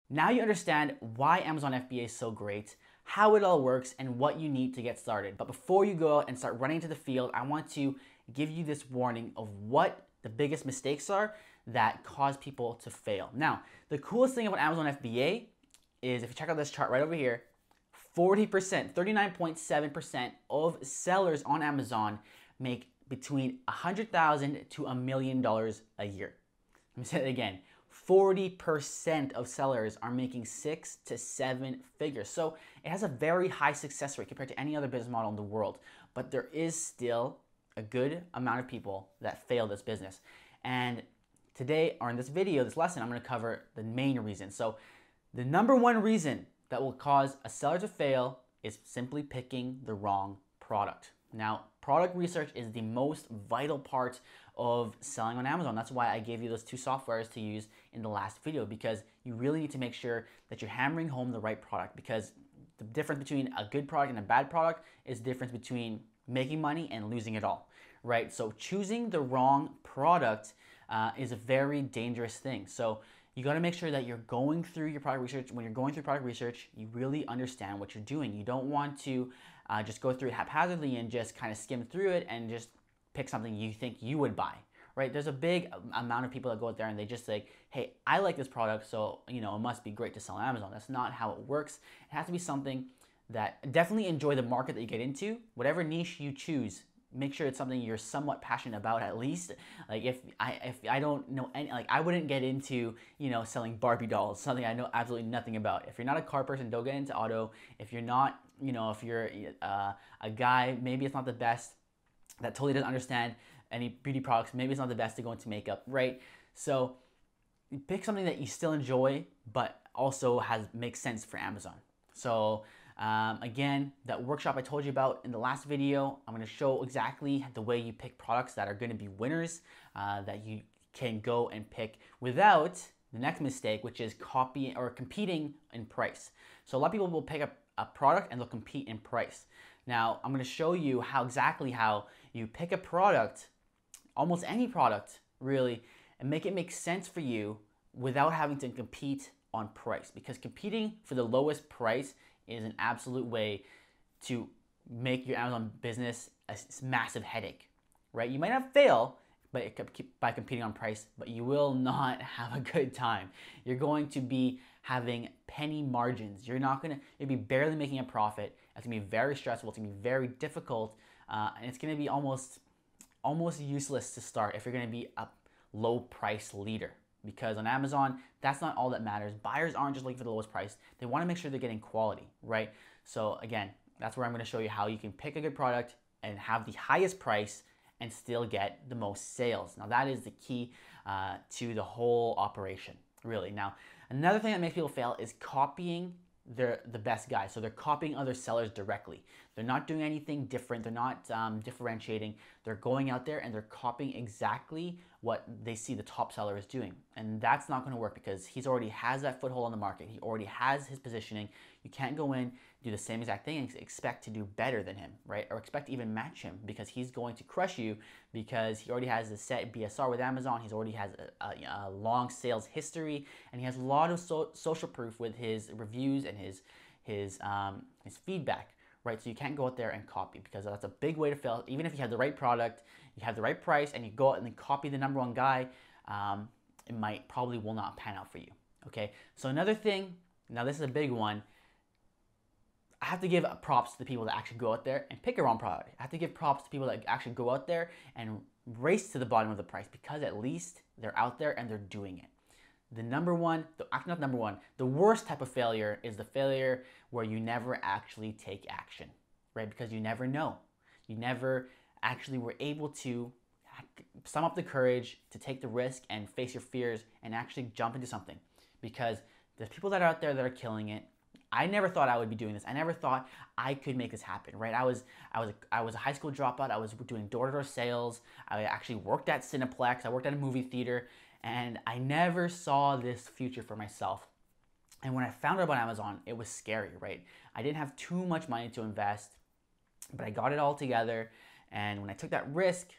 Now you understand why Amazon FBA is so great, how it all works, and what you need to get started. But before you go out and start running into the field, I want to give you this warning of what the biggest mistakes are that cause people to fail. Now, the coolest thing about Amazon FBA is if you check out this chart right over here, 40%, 39.7% of sellers on Amazon make between $100,000 to $1 million a year. Let me say that again. 40% of sellers are making 6 to 7 figures. So it has a very high success rate compared to any other business model in the world. But there is still a good amount of people that fail this business. And today, or in this video, this lesson, I'm going to cover the main reason. So the number one reason that will cause a seller to fail is simply picking the wrong product. Now, product research is the most vital part of selling on Amazon. That's why I gave you those two softwares to use in the last video, because you really need to make sure that you're hammering home the right product, because the difference between a good product and a bad product is the difference between making money and losing it all, right? So choosing the wrong product is a very dangerous thing. So you got to make sure that you're going through your product research. When you're going through product research, you really understand what you're doing. You don't want to just go through it haphazardly and just kind of skim through it and just pick something you think you would buy, right? There's a big amount of people that go out there and they just say, hey, I like this product, so it must be great to sell on Amazon. That's not how it works. It has to be something that definitely enjoy the market that you get into. Whatever niche you choose, make sure it's something you're somewhat passionate about at least. Like if I don't know any, like I wouldn't get into, selling Barbie dolls, something I know absolutely nothing about. If you're not a car person, don't get into auto. If you're not, if you're a guy, maybe it's not the best, that totally doesn't understand any beauty products, maybe it's not the best to go into makeup, right? So pick something that you still enjoy, but also makes sense for Amazon. So again, that workshop I told you about in the last video, I'm going to show exactly the way you pick products that are going to be winners, that you can go and pick without the next mistake, which is copying or competing in price. So a lot of people will pick up a product and they'll compete in price. Now, I'm going to show you exactly how you pick a product, almost any product really, and make it make sense for you without having to compete on price, because competing for the lowest price is an absolute way to make your Amazon business a massive headache, right? You might not fail by competing on price, but you will not have a good time. You're going to be having penny margins. You'll be barely making a profit. It's gonna be very stressful. It's gonna be very difficult, and it's gonna be almost useless to start if you're gonna be a low price leader. Because on Amazon, that's not all that matters. Buyers aren't just looking for the lowest price. They want to make sure they're getting quality, right? So again, that's where I'm going to show you how you can pick a good product and have the highest price and still get the most sales. Now that is the key to the whole operation, really. Now, another thing that makes people fail is copying the best guys. So they're copying other sellers directly. They're not doing anything different. They're not differentiating. They're going out there and they're copying exactly what they see the top seller is doing. And that's not going to work, because he already has that foothold on the market. He already has his positioning. You can't go in, do the same exact thing and expect to do better than him, right? Or expect to even match him, because he's going to crush you, because he already has a set BSR with Amazon. He's already has a long sales history, and he has a lot of social proof with his reviews and his feedback, right? So you can't go out there and copy, because that's a big way to fail. Even if you have the right product, you have the right price, and you go out and then copy the number one guy, it probably will not pan out for you, okay? So another thing, now this is a big one, I have to give props to the people that actually go out there and pick a wrong product. I have to give props to people that actually go out there and race to the bottom of the price, because at least they're out there and they're doing it. The worst type of failure is the failure where you never actually take action, right? Because you never know. You never actually were able to sum up the courage to take the risk and face your fears and actually jump into something. Because there's people that are out there that are killing it. I never thought I would be doing this. I never thought I could make this happen, right? I was a high school dropout. I was doing door-to-door sales. I actually worked at Cineplex. I worked at a movie theater, and I never saw this future for myself. And when I found out about Amazon, it was scary, right? I didn't have too much money to invest, but I got it all together. And when I took that risk,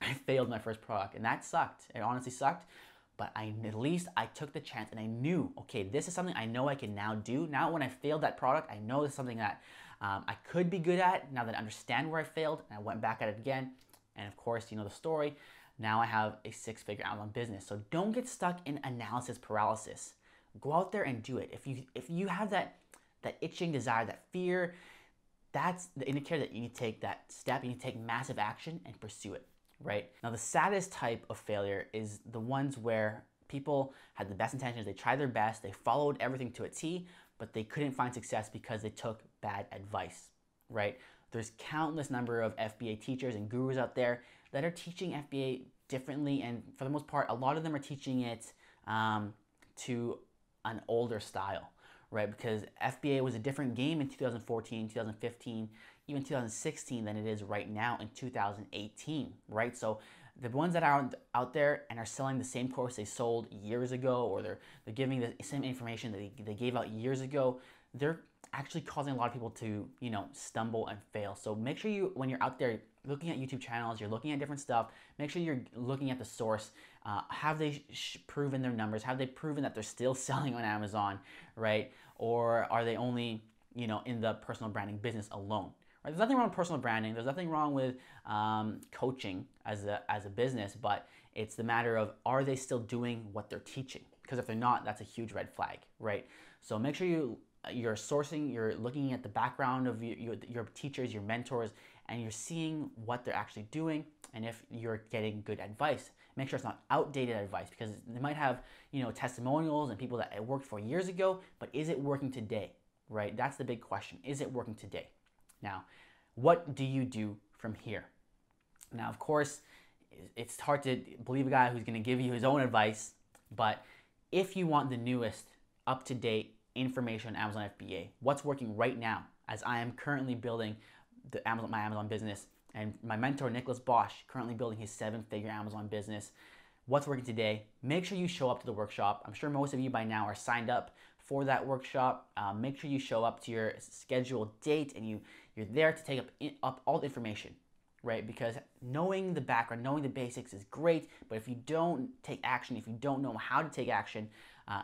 I failed my first product, and that sucked. It honestly sucked. but at least I took the chance and I knew, okay, this is something I know I can now do. Now when I failed that product, I know it's something that I could be good at now that I understand where I failed, and I went back at it again. And of course, you know the story. Now I have a 6-figure Amazon business. So don't get stuck in analysis paralysis. Go out there and do it. If you have that itching desire, that fear, that's the indicator that you need to take that step. You need to take massive action and pursue it, right? Now, the saddest type of failure is the ones where people had the best intentions, they tried their best, they followed everything to a T, but they couldn't find success because they took bad advice, right? There's countless number of FBA teachers and gurus out there that are teaching FBA differently, and for the most part, a lot of them are teaching it to an older style, right? Because FBA was a different game in 2014, 2015, even 2016 than it is right now in 2018, right? So the ones that are out there and are selling the same course they sold years ago, or they're giving the same information that they gave out years ago, they're actually causing a lot of people to, you know, stumble and fail. So make sure you, when you're out there looking at YouTube channels, you're looking at different stuff, make sure you're looking at the source. Have they proven their numbers? Have they proven that they're still selling on Amazon, right? Or are they only, you know, in the personal branding business alone? Right? There's nothing wrong with personal branding. There's nothing wrong with coaching as a business, but it's the matter of, are they still doing what they're teaching? Because if they're not, that's a huge red flag, right? So make sure you're sourcing, you're looking at the background of your teachers, your mentors, and you're seeing what they're actually doing, and if you're getting good advice. Make sure it's not outdated advice, because they might have, you know, testimonials and people that it worked for years ago, but is it working today, right? That's the big question. Is it working today? Now, what do you do from here? Now, of course, it's hard to believe a guy who's going to give you his own advice, but if you want the newest, up-to-date information on Amazon FBA, what's working right now, as I am currently building my Amazon business, and my mentor Nicholas Bosch currently building his 7-figure Amazon business, what's working today, make sure you show up to the workshop. I'm sure most of you by now are signed up for that workshop. Make sure you show up to your scheduled date, and you're there to take up all the information, right? Because knowing the background, knowing the basics is great, but if you don't take action, if you don't know how to take action,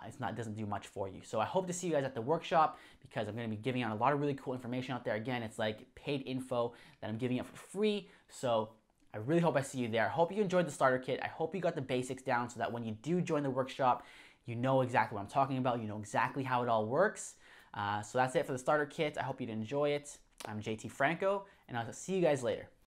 it doesn't do much for you. So I hope to see you guys at the workshop, because I'm going to be giving out a lot of really cool information out there. Again, it's like paid info that I'm giving out for free. So I really hope I see you there. I hope you enjoyed the starter kit. I hope you got the basics down so that when you do join the workshop, you know exactly what I'm talking about. You know exactly how it all works. So that's it for the starter kit. I hope you'd enjoy it. I'm JT Franco, and I'll see you guys later.